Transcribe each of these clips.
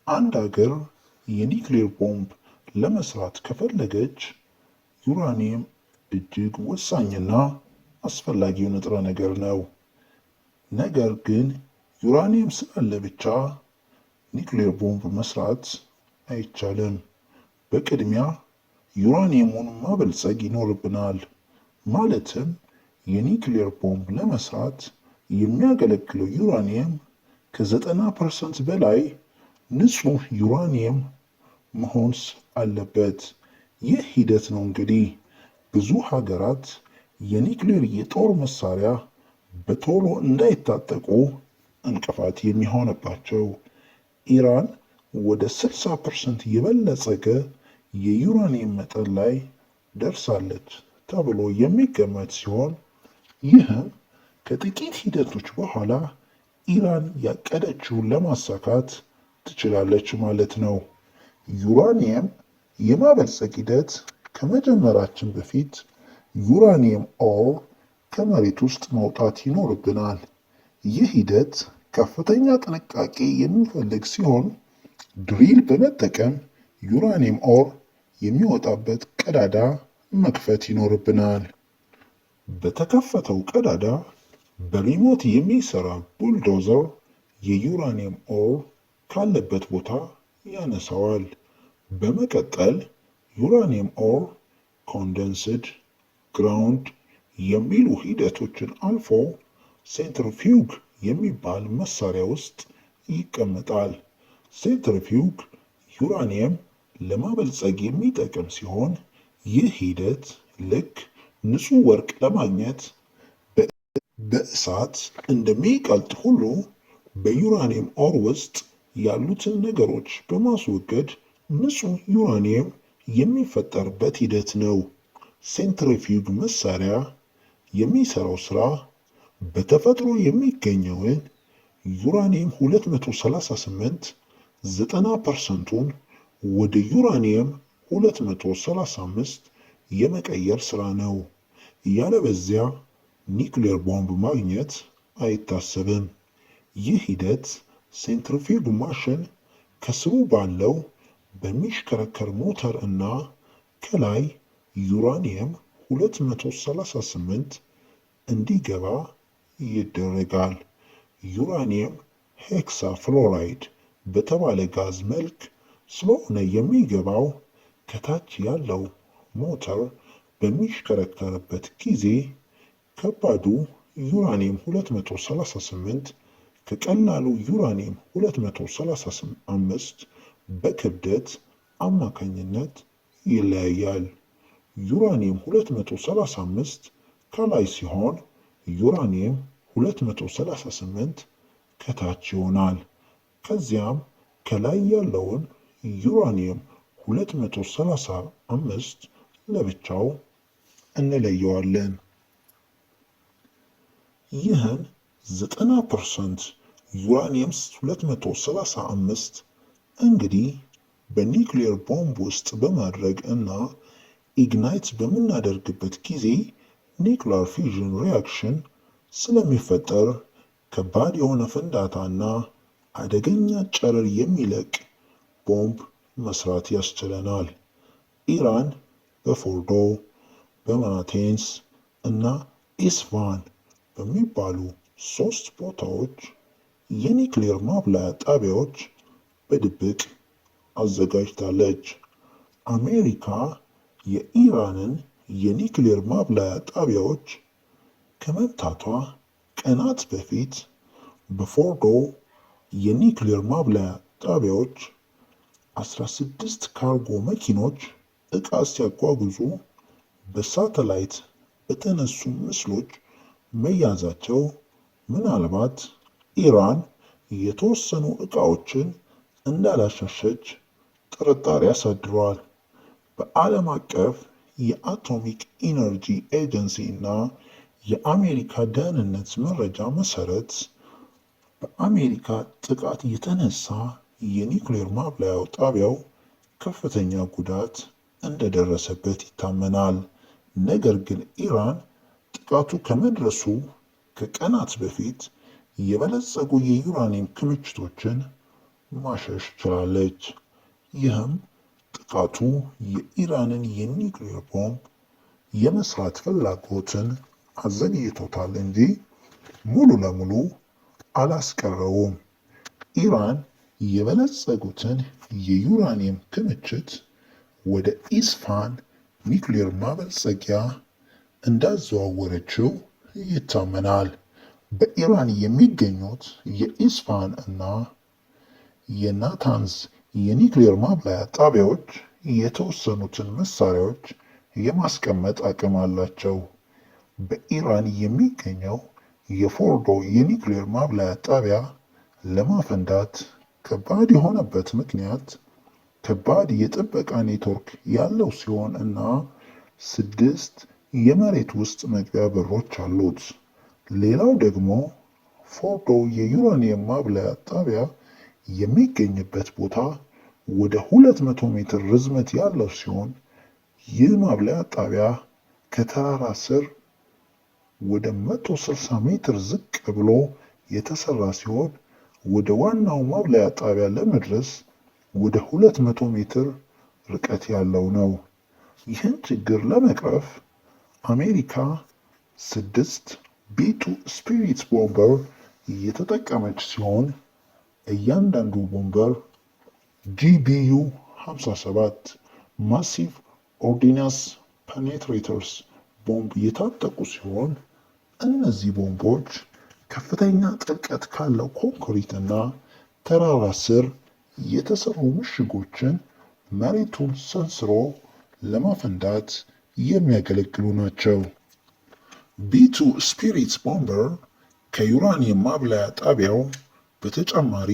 አንድ ሀገር የኒውክሌር ቦምብ ለመስራት ከፈለገች ዩራኒየም እጅግ ወሳኝና አስፈላጊው ንጥረ ነገር ነው። ነገር ግን ዩራኒየም ስላለ ብቻ ኒውክሌር ቦምብ መስራት አይቻልም። በቅድሚያ ዩራኒየሙን ማበልጸግ ይኖርብናል። ማለትም የኒውክሌር ቦምብ ለመስራት የሚያገለግለው ዩራኒየም ከ90% በላይ ንጹህ ዩራኒየም መሆን አለበት። ይህ ሂደት ነው እንግዲህ ብዙ ሀገራት የኒውክሌር የጦር መሳሪያ በቶሎ እንዳይታጠቁ እንቅፋት የሚሆንባቸው። ኢራን ወደ 60% የበለጸገ የዩራኒየም መጠን ላይ ደርሳለች ተብሎ የሚገመት ሲሆን ይህም ከጥቂት ሂደቶች በኋላ ኢራን ያቀደችውን ለማሳካት ትችላለች ማለት ነው። ዩራኒየም የማበልጸግ ሂደት ከመጀመራችን በፊት ዩራኒየም ኦር ከመሬት ውስጥ ማውጣት ይኖርብናል። ይህ ሂደት ከፍተኛ ጥንቃቄ የሚፈልግ ሲሆን ድሪል በመጠቀም ዩራኒየም ኦር የሚወጣበት ቀዳዳ መክፈት ይኖርብናል። በተከፈተው ቀዳዳ በሪሞት የሚሰራ ቡልዶዘር የዩራኒየም ኦር ካለበት ቦታ ያነሳዋል። በመቀጠል ዩራኒየም ኦር ኮንደንስድ፣ ግራውንድ የሚሉ ሂደቶችን አልፎ ሴንትሪፊዩግ የሚባል መሳሪያ ውስጥ ይቀመጣል። ሴንትሪፊዩግ ዩራኒየም ለማበልጸግ የሚጠቅም ሲሆን ይህ ሂደት ልክ ንጹህ ወርቅ ለማግኘት በእሳት እንደሚቀልጥ ሁሉ በዩራኒየም ኦር ውስጥ ያሉትን ነገሮች በማስወገድ ንጹህ ዩራኒየም የሚፈጠርበት ሂደት ነው። ሴንትሪፊዩግ መሳሪያ የሚሰራው ስራ በተፈጥሮ የሚገኘውን ዩራኒየም 238 90%ን ወደ ዩራኒየም 235 የመቀየር ስራ ነው። ያለበዚያ ኒውክሌር ቦምብ ማግኘት አይታሰብም። ይህ ሂደት ሴንትሪፊዩግ ማሽን ከስሩ ባለው በሚሽከረከር ሞተር እና ከላይ ዩራኒየም 238 እንዲገባ ይደረጋል። ዩራኒየም ሄክሳ ፍሎራይድ በተባለ ጋዝ መልክ ስለሆነ የሚገባው ከታች ያለው ሞተር በሚሽከረከርበት ጊዜ ከባዱ ዩራኒየም 238 ከቀላሉ ዩራኒየም 235 በክብደት አማካኝነት ይለያያል። ዩራኒየም 235 ከላይ ሲሆን ዩራኒየም 238 ከታች ይሆናል። ከዚያም ከላይ ያለውን ዩራኒየም 235 ለብቻው እንለየዋለን። ይህን 90% ዩራኒየም 235 እንግዲህ በኒውክሌር ቦምብ ውስጥ በማድረግ እና ኢግናይት በምናደርግበት ጊዜ ኒውክሌር ፊዥን ሪያክሽን ስለሚፈጠር ከባድ የሆነ ፍንዳታና አደገኛ ጨረር የሚለቅ ቦምብ መስራት ያስችለናል። ኢራን በፎርዶ፣ በናታንስ እና ኢስፋሃን በሚባሉ 3 ቦታዎች የኒውክሌር ማብላያ ጣቢያዎች በድብቅ አዘጋጅታለች። አሜሪካ የኢራንን የኒውክሌር ማብላያ ጣቢያዎች ከመምታቷ ቀናት በፊት በፎርዶ የኒውክሌር ማብላያ ጣቢያዎች 16 ካርጎ መኪኖች ዕቃ ሲያጓጉዙ በሳተላይት በተነሱ ምስሎች መያዛቸው ምናልባት ኢራን የተወሰኑ ዕቃዎችን እንዳላሻሸች ጥርጣሬ አሳድሯል። በዓለም አቀፍ የአቶሚክ ኢነርጂ ኤጀንሲ እና የአሜሪካ ደህንነት መረጃ መሰረት በአሜሪካ ጥቃት የተነሳ የኒውክሌር ማብላያ ጣቢያው ከፍተኛ ጉዳት እንደደረሰበት ይታመናል። ነገር ግን ኢራን ጥቃቱ ከመድረሱ ከቀናት በፊት የበለጸጉ የዩራኒየም ክምችቶችን ማሸሽ ችላለች። ይህም ጥቃቱ የኢራንን የኒውክሌር ቦምብ የመስራት ፍላጎትን አዘግይቶታል እንጂ ሙሉ ለሙሉ አላስቀረውም። ኢራን የበለጸጉትን የዩራኒየም ክምችት ወደ ኢስፋን ኒውክሌር ማበልጸጊያ እንዳዘዋወረችው ይታመናል። በኢራን የሚገኙት የኢስፋን እና የናታንዝ የኒውክሌር ማብላያ ጣቢያዎች የተወሰኑትን መሳሪያዎች የማስቀመጥ አቅም አላቸው። በኢራን የሚገኘው የፎርዶ የኒውክሌር ማብላያ ጣቢያ ለማፈንዳት ከባድ የሆነበት ምክንያት ከባድ የጥበቃ ኔትወርክ ያለው ሲሆን እና 6 የመሬት ውስጥ መግቢያ በሮች አሉት። ሌላው ደግሞ ፎርዶ የዩራኒየም ማብላያ ጣቢያ የሚገኝበት ቦታ ወደ 200 ሜትር ርዝመት ያለው ሲሆን ይህ ማብላያ ጣቢያ ከተራራ ስር ወደ 160 ሜትር ዝቅ ብሎ የተሰራ ሲሆን ወደ ዋናው ማብላያ ጣቢያ ለመድረስ ወደ 200 ሜትር ርቀት ያለው ነው። ይህን ችግር ለመቅረፍ አሜሪካ 6 ቢ2 ስፒሪት ቦምበር እየተጠቀመች ሲሆን እያንዳንዱ ቦምበር GBU 57 ማሲቭ ኦርዲናንስ ፔኔትሬተርስ ቦምብ የታጠቁ ሲሆን እነዚህ ቦምቦች ከፍተኛ ጥልቀት ካለው ኮንክሪት እና ተራራ ስር የተሰሩ ምሽጎችን መሬቱን ሰንስሮ ለማፈንዳት የሚያገለግሉ ናቸው። ቢ2 ስፒሪት ቦምበር ከዩራኒየም ማብላያ ጣቢያው በተጨማሪ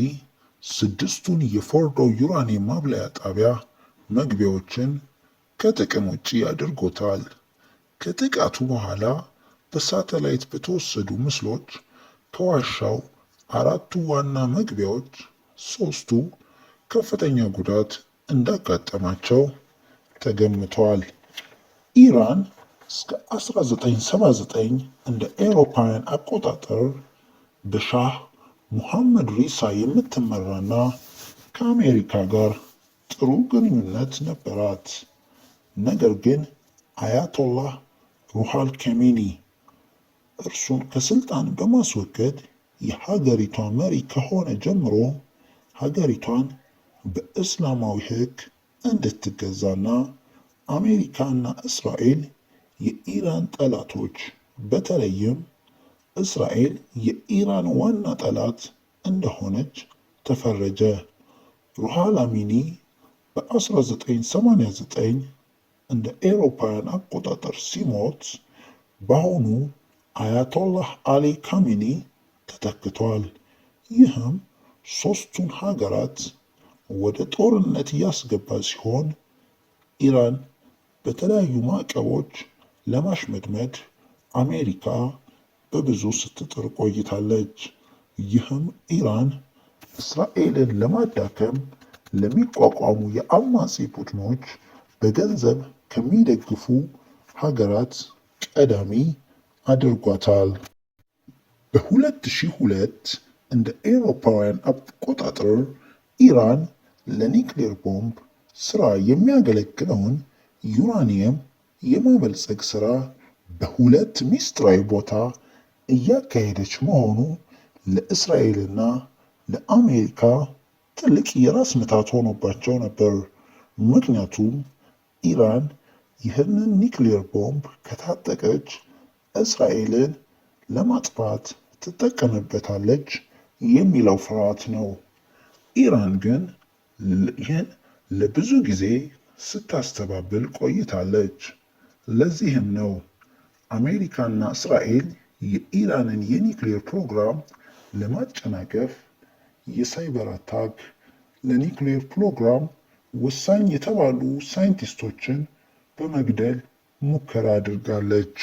6ቱን የፎርዶ ዩራኒየም ማብላያ ጣቢያ መግቢያዎችን ከጥቅም ውጪ አድርጎታል። ከጥቃቱ በኋላ በሳተላይት በተወሰዱ ምስሎች ከዋሻው 4ቱ ዋና መግቢያዎች 3ቱ ከፍተኛ ጉዳት እንዳጋጠማቸው ተገምቷል። ኢራን እስከ 1979 እንደ አውሮፓውያን አቆጣጠር በሻህ ሙሐመድ ሪሳ የምትመራና ከአሜሪካ ጋር ጥሩ ግንኙነት ነበራት። ነገር ግን አያቶላህ ሩሃል ካሜኒ እርሱን ከስልጣን በማስወገድ የሀገሪቷ መሪ ከሆነ ጀምሮ ሀገሪቷን በእስላማዊ ሕግ እንድትገዛና አሜሪካና እስራኤል የኢራን ጠላቶች በተለይም እስራኤል የኢራን ዋና ጠላት እንደሆነች ተፈረጀ። ሩሃል አሚኒ በ1989 እንደ አውሮፓውያን አቆጣጠር ሲሞት በአሁኑ አያቶላህ አሊ ካሜኒ ተተክቷል። ይህም ሦስቱን ሀገራት ወደ ጦርነት ያስገባ ሲሆን ኢራን በተለያዩ ማዕቀቦች ለማሽመድመድ አሜሪካ በብዙ ስትጥር ቆይታለች። ይህም ኢራን እስራኤልን ለማዳከም ለሚቋቋሙ የአማጺ ቡድኖች በገንዘብ ከሚደግፉ ሀገራት ቀዳሚ አድርጓታል። በ2002 እንደ አውሮፓውያን አቆጣጠር ኢራን ለኒውክሌር ቦምብ ስራ የሚያገለግለውን ዩራኒየም የማበልጸግ ስራ በሁለት ሚስጥራዊ ቦታ እያካሄደች መሆኑ ለእስራኤልና ለአሜሪካ ትልቅ የራስ ምታት ሆኖባቸው ነበር። ምክንያቱም ኢራን ይህንን ኒውክሌር ቦምብ ከታጠቀች እስራኤልን ለማጥፋት ትጠቀምበታለች የሚለው ፍርሃት ነው። ኢራን ግን ይህን ለብዙ ጊዜ ስታስተባብል ቆይታለች። ለዚህም ነው አሜሪካና እስራኤል የኢራንን የኒውክሌር ፕሮግራም ለማጨናገፍ የሳይበር አታክ ለኒውክሌር ፕሮግራም ወሳኝ የተባሉ ሳይንቲስቶችን በመግደል ሙከራ አድርጋለች።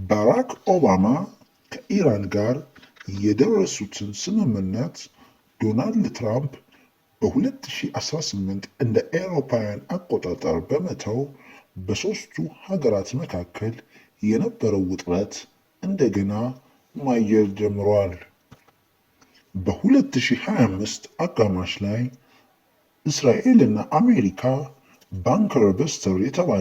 ባራክ ኦባማ ከኢራን ጋር የደረሱትን ስምምነት ዶናልድ ትራምፕ በ2018 እንደ አውሮፓውያን አቆጣጠር በመተው በሦስቱ ሀገራት መካከል የነበረው ውጥረት እንደገና ማየል ጀምሯል። በ2025 አጋማሽ ላይ እስራኤልና አሜሪካ ባንከር በስተር የተባለ